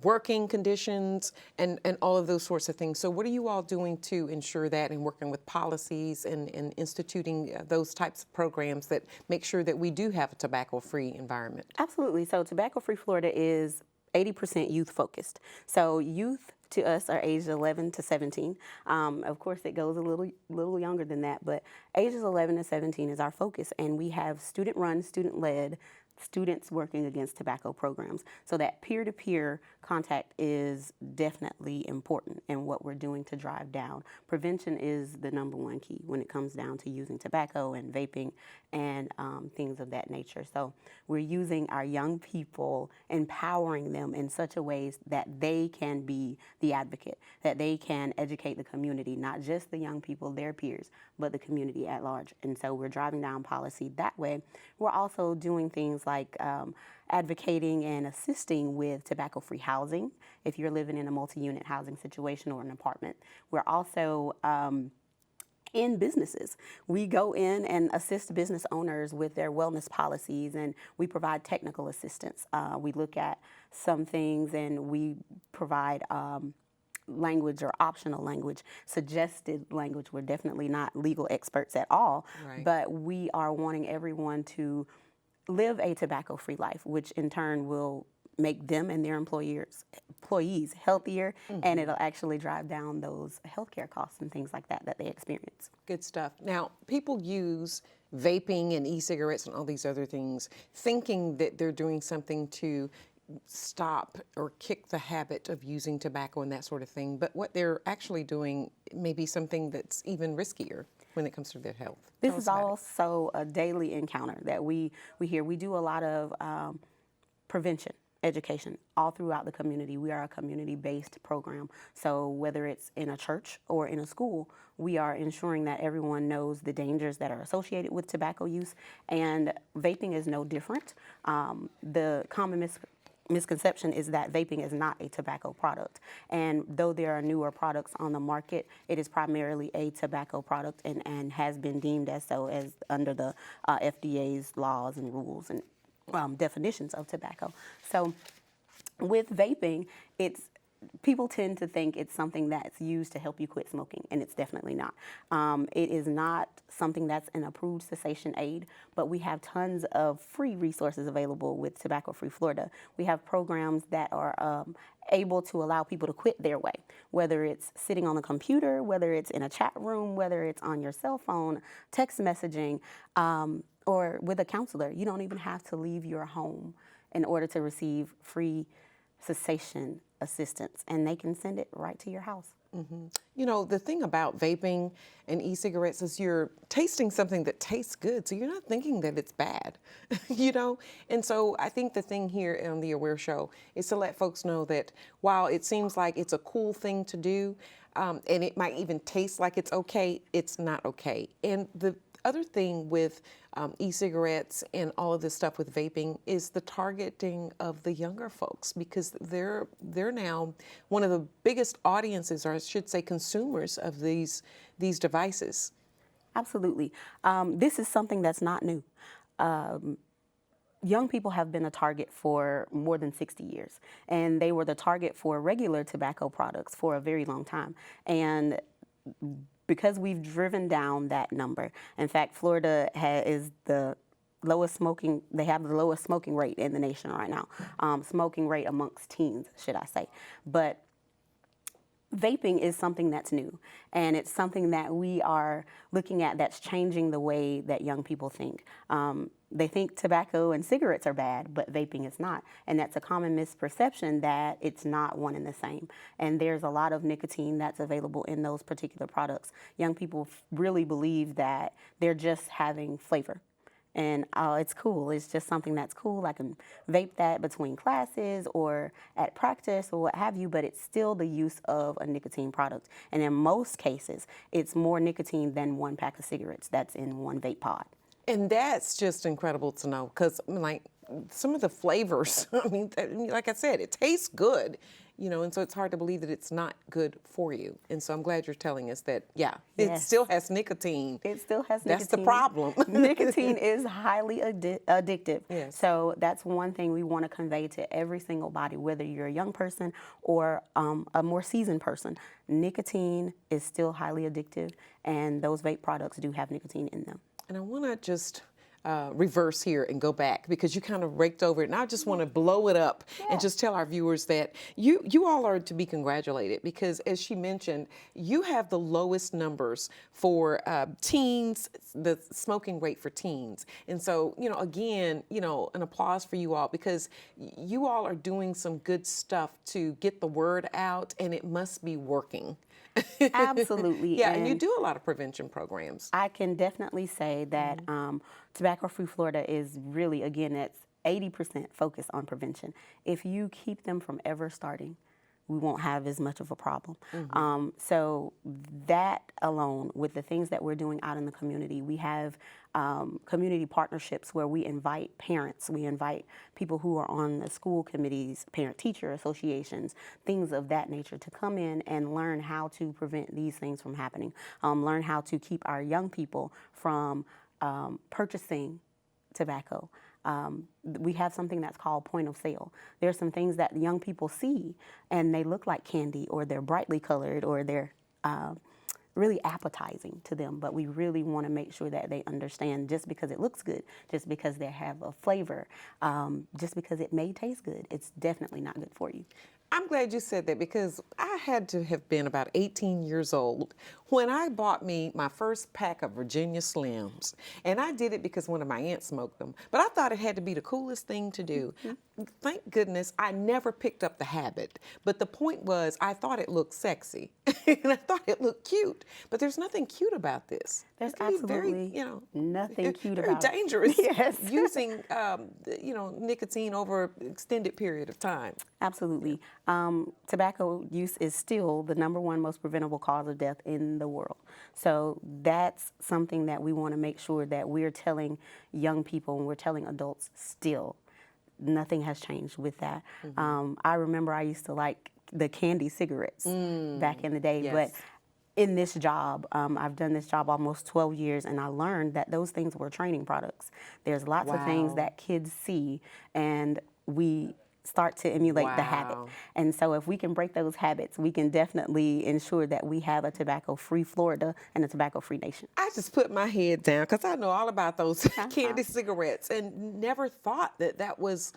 working conditions, and all of those sorts of things. So what are you all doing to ensure that, and working with policies and instituting those types of programs that make sure that we do have a tobacco-free environment? Absolutely. So Tobacco Free Florida is 80% youth focused. So youth to us are aged 11 to 17. Of course, it goes a little younger than that, but ages 11 to 17 is our focus, and we have student-run, student-led students working against tobacco programs. So that peer-to-peer contact is definitely important in what we're doing to drive down. Prevention is the #1 key when it comes down to using tobacco and vaping and things of that nature. So we're using our young people, empowering them in such a way that they can be the advocate, that they can educate the community, not just the young people, their peers, but the community at large. And so we're driving down policy that way. We're also doing things like advocating and assisting with tobacco-free housing if you're living in a multi-unit housing situation or an apartment. We're also in businesses. We go in and assist business owners with their wellness policies, and we provide technical assistance. We look at some things and we provide language or optional language, suggested language. We're definitely not legal experts at all, Right. but we are wanting everyone to live a tobacco-free life, which in turn will make them and their employees healthier, and it'll actually drive down those healthcare costs and things like that that they experience. Good stuff. Now, people use vaping and e-cigarettes and all these other things thinking that they're doing something to stop or kick the habit of using tobacco and that sort of thing. But what they're actually doing may be something that's even riskier when it comes to their health. This Tell us is about it. also a daily encounter that we hear. We do a lot of prevention education all throughout the community. We are a community-based program. So whether it's in a church or in a school, we are ensuring that everyone knows the dangers that are associated with tobacco use, and vaping is no different. The common misconception is that vaping is not a tobacco product. And though there are newer products on the market, it is primarily a tobacco product and has been deemed as so as under the FDA's laws and rules and definitions of tobacco. So with vaping, people tend to think it's something that's used to help you quit smoking, and it's definitely not. It is not something that's an approved cessation aid, but we have tons of free resources available with Tobacco Free Florida. We have programs that are able to allow people to quit their way, whether it's sitting on a computer, whether it's in a chat room, whether it's on your cell phone, text messaging, or with a counselor. You don't even have to leave your home in order to receive free cessation assistance, and they can send it right to your house. You know, the thing about vaping and e-cigarettes is you're tasting something that tastes good, so you're not thinking that it's bad, you know? And so I think the thing here on the Aware Show is to let folks know that while it seems like it's a cool thing to do, and it might even taste like it's okay, it's not okay. And the other thing with e-cigarettes and all of this stuff with vaping is the targeting of the younger folks, because they're now one of the biggest audiences, or I should say consumers, of these devices. Absolutely. This is something that's not new. Young people have been a target for more than 60 years, and they were the target for regular tobacco products for a very long time. And because we've driven down that number. In fact, Florida is the lowest smoking, they have the lowest smoking rate in the nation right now. Smoking rate amongst teens, should I say. But vaping is something that's new, and it's something that we are looking at that's changing the way that young people think. They think tobacco and cigarettes are bad, but vaping is not. And that's a common misperception that it's not one and the same. And there's a lot of nicotine that's available in those particular products. Young people really believe that they're just having flavor. And it's cool. It's just something that's cool. I can vape that between classes or at practice or what have you, but it's still the use of a nicotine product. And in most cases, it's more nicotine than one pack of cigarettes that's in one vape pod. And that's just incredible to know, because like some of the flavors, I mean, like I said, it tastes good, you know, and so it's hard to believe that it's not good for you. And so I'm glad you're telling us that, yeah, it still has nicotine. It still has nicotine. That's the problem. Nicotine is highly addictive. Yes. So that's one thing we want to convey to every single body, whether you're a young person or a more seasoned person. Nicotine is still highly addictive, and those vape products do have nicotine in them. And I want to just reverse here and go back, because you kind of raked over it. And I just want to blow it up and just tell our viewers that you all are to be congratulated, because as she mentioned, you have the lowest numbers for teens, the smoking rate for teens. And so, you know, again, you know, an applause for you all, because you all are doing some good stuff to get the word out, and it must be working. Absolutely. Yeah, and you do a lot of prevention programs. I can definitely say that Tobacco Free Florida is really, again, it's 80% focused on prevention. If you keep them from ever starting, we won't have as much of a problem. So that alone, with the things that we're doing out in the community, we have community partnerships where we invite parents, we invite people who are on the school committees, parent-teacher associations, things of that nature, to come in and learn how to prevent these things from happening, learn how to keep our young people from purchasing tobacco. We have something that's called point of sale. There's some things that young people see and they look like candy, or they're brightly colored, or they're really appetizing to them, but we really want to make sure that they understand, just because it looks good, just because they have a flavor, just because it may taste good, it's definitely not good for you. I'm glad you said that, because I had to have been about 18 years old when I bought me my first pack of Virginia Slims. And I did it because one of my aunts smoked them. But I thought it had to be the coolest thing to do. Thank goodness I never picked up the habit. But the point was, I thought it looked sexy. And I thought it looked cute. But there's nothing cute about this. There's It can be absolutely very, nothing cute very about it. dangerous. Yes. Using, nicotine over an extended period of time. Absolutely. Tobacco use is still the #1 most preventable cause of death in the world. So that's something that we want to make sure that we're telling young people and we're telling adults still. Nothing has changed with that. I remember I used to like the candy cigarettes back in the day, Yes. but in this job, I've done this job almost 12 years, and I learned that those things were training products. There's lots of things Wow. that kids see, and we start to emulate the habit. Wow. And so if we can break those habits, we can definitely ensure that we have a tobacco-free Florida and a tobacco-free nation. I just put my head down because I know all about those candy cigarettes, and never thought that that was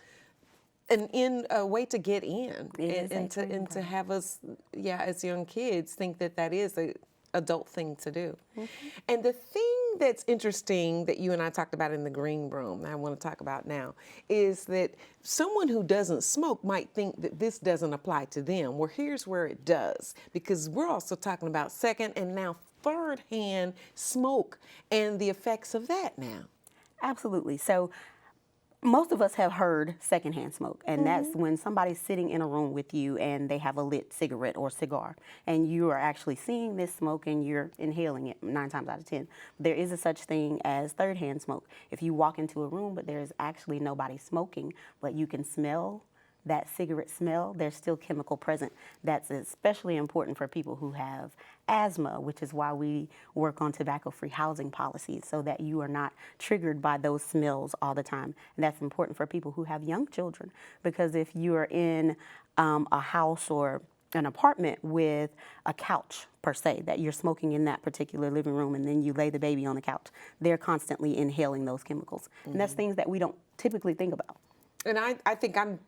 a way to get in, It is and to have us, as young kids, think that that is a adult thing to do. And the thing that's interesting that you and I talked about in the green room, that I want to talk about now, is that someone who doesn't smoke might think that this doesn't apply to them. Well, here's where it does, because we're also talking about second and now third-hand smoke and the effects of that now. Absolutely. So most of us have heard secondhand smoke, and that's when somebody's sitting in a room with you and they have a lit cigarette or cigar, and you are actually seeing this smoke and you're inhaling it 9 times out of 10. There is a such thing as third-hand smoke. If you walk into a room but there's actually nobody smoking, but you can smell that cigarette smell, there's still chemical present. That's especially important for people who have asthma, which is why we work on tobacco-free housing policies, so that you are not triggered by those smells all the time. And that's important for people who have young children, because if you are in a house or an apartment with a couch, per se, that you're smoking in that particular living room, and then you lay the baby on the couch, they're constantly inhaling those chemicals. And that's things that we don't typically think about. And I think I'm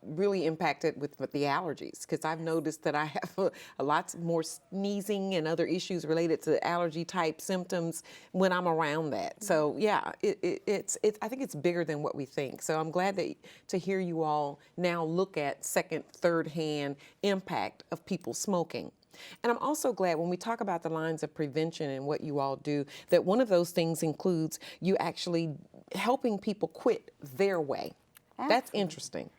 really impacted with the allergies, because I've noticed that I have a lot more sneezing and other issues related to allergy type symptoms when I'm around that. So yeah, it's I think it's bigger than what we think. So I'm glad to hear you all now look at second, third hand impact of people smoking. And I'm also glad when we talk about the lines of prevention and what you all do, that one of those things includes you actually helping people quit their way. That's interesting.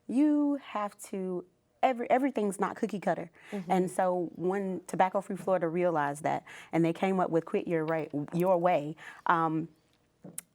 You have to, everything's not cookie cutter. And so when Tobacco Free Florida realized that, and they came up with Quit Your Way,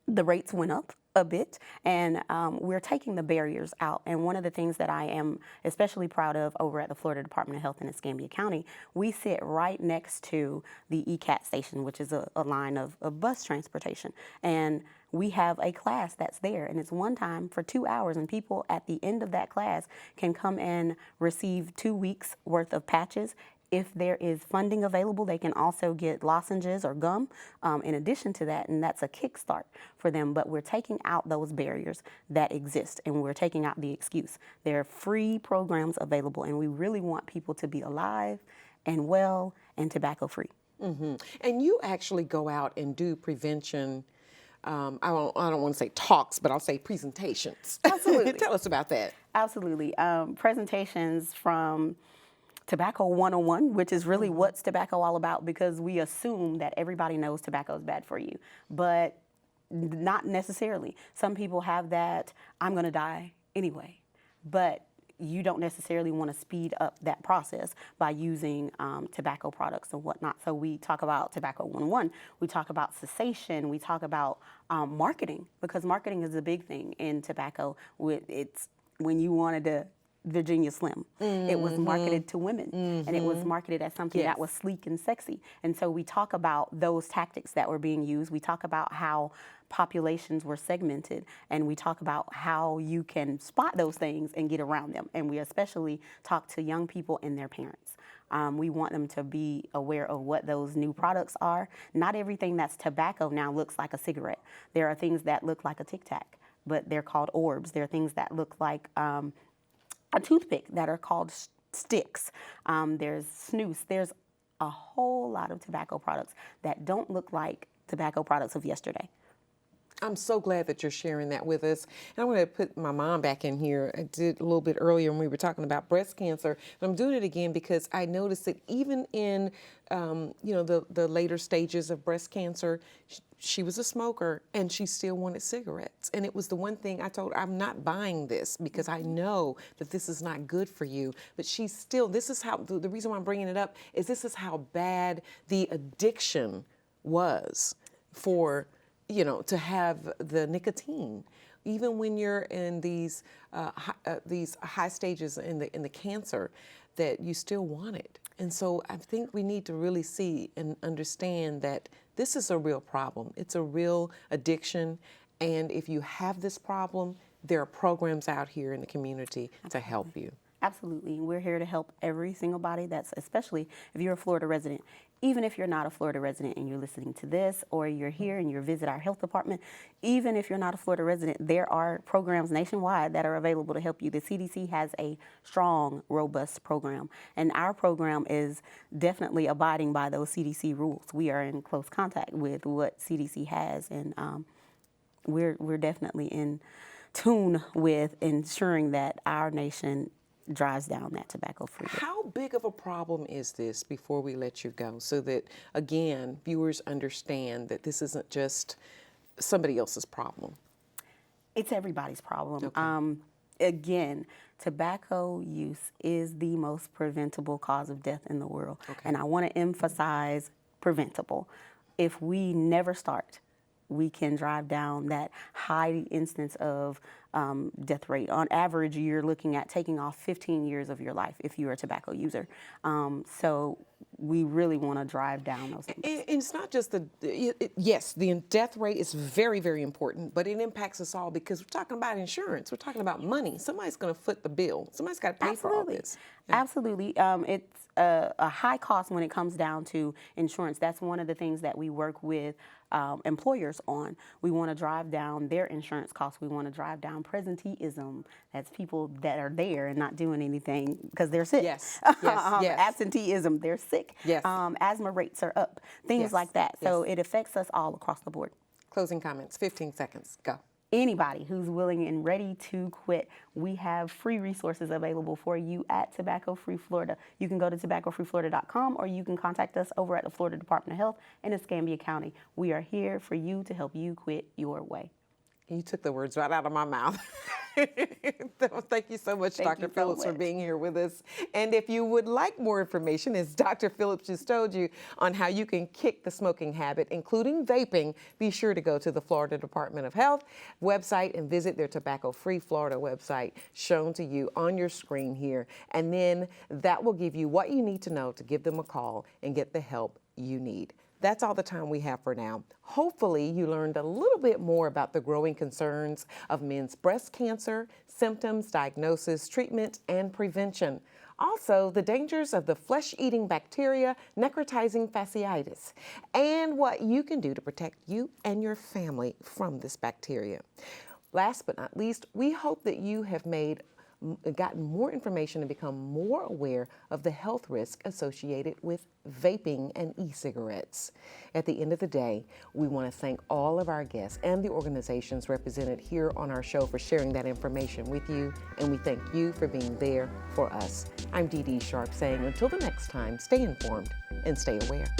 the rates went up a bit, and we're taking the barriers out. And one of the things that I am especially proud of over at the Florida Department of Health in Escambia County, we sit right next to the ECAT station, which is a line of bus transportation. And we have a class that's there, and it's one time for 2 hours, and people at the end of that class can come and receive 2 weeks worth of patches. If there is funding available, they can also get lozenges or gum in addition to that, and that's a kickstart for them. But we're taking out those barriers that exist, and we're taking out the excuse. There are free programs available, and we really want people to be alive and well and tobacco-free. And you actually go out and do prevention. I don't want to say talks, but I'll say presentations. Absolutely. Tell us about that. Absolutely. Presentations from Tobacco 101, which is really what's tobacco all about, because we assume that everybody knows tobacco is bad for you, but not necessarily. Some people have that, I'm going to die anyway. But you don't necessarily want to speed up that process by using tobacco products and whatnot. So we talk about Tobacco 101, we talk about cessation, we talk about marketing, because marketing is a big thing in tobacco. It's when you wanted to Virginia Slim. It was marketed to women, and it was marketed as something that was sleek and sexy. And so we talk about those tactics that were being used. We talk about how populations were segmented, and we talk about how you can spot those things and get around them. And we especially talk to young people and their parents. We want them to be aware of what those new products are. Not everything that's tobacco now looks like a cigarette. There are things that look like a Tic Tac, but they're called orbs. There are things that look like a toothpick that are called sticks. There's snus. There's a whole lot of tobacco products that don't look like tobacco products of yesterday. I'm so glad that you're sharing that with us. And I want to put my mom back in here. I did a little bit earlier when we were talking about breast cancer, but I'm doing it again because I noticed that even in the later stages of breast cancer, she was a smoker and she still wanted cigarettes. And it was the one thing I told her, I'm not buying this because I know that this is not good for you. But she's still, this is how, the reason why I'm bringing it up is this is how bad the addiction was for, to have the nicotine. Even when you're in these high stages in the cancer, that you still want it. And so I think we need to really see and understand that this is a real problem. It's a real addiction. And if you have this problem, there are programs out here in the community to help you. Absolutely. We're here to help every single body, especially if you're a Florida resident. Even if you're not a Florida resident and you're listening to this, or you're here and you visit our health department, even if you're not a Florida resident, there are programs nationwide that are available to help you. The CDC has a strong, robust program, and our program is definitely abiding by those CDC rules. We are in close contact with what CDC has, and we're definitely in tune with ensuring that our nation drives down that tobacco-free. How big of a problem is this, before we let you go, so that, again, viewers understand that this isn't just somebody else's problem? It's everybody's problem. Okay. Again, tobacco use is the most preventable cause of death in the world. Okay. And I want to emphasize preventable. If we never start, we can drive down that high instance of death rate. On average, you're looking at taking off 15 years of your life if you're a tobacco user. So we really want to drive down those numbers. And it's not just yes, the death rate is very, very important, but it impacts us all because we're talking about insurance. We're talking about money. Somebody's going to foot the bill. Somebody's got to pay for all this. Yeah. Absolutely. It's a high cost when it comes down to insurance. That's one of the things that we work with employers on. We want to drive down their insurance costs. We want to drive down presenteeism. That's people that are there and not doing anything because they're sick. Yes. Yes. Absenteeism, they're sick. Yes. Asthma rates are up. Things like that. So it affects us all across the board. Closing comments, 15 seconds, go. Anybody who's willing and ready to quit, we have free resources available for you at Tobacco Free Florida. You can go to tobaccofreeflorida.com, or you can contact us over at the Florida Department of Health in Escambia County. We are here for you to help you quit your way. You took the words right out of my mouth. Thank you so much, Dr. Phillips, for being here with us. And if you would like more information, as Dr. Phillips just told you, on how you can kick the smoking habit, including vaping, be sure to go to the Florida Department of Health website and visit their Tobacco Free Florida website, shown to you on your screen here. And then that will give you what you need to know to give them a call and get the help you need. That's all the time we have for now. Hopefully you learned a little bit more about the growing concerns of men's breast cancer, symptoms, diagnosis, treatment, and prevention. Also, the dangers of the flesh-eating bacteria, necrotizing fasciitis, and what you can do to protect you and your family from this bacteria. Last but not least, we hope that you have gotten more information and become more aware of the health risk associated with vaping and e-cigarettes. At the end of the day, we want to thank all of our guests and the organizations represented here on our show for sharing that information with you, and we thank you for being there for us. I'm Dee Dee Sharp saying until the next time, stay informed and stay aware.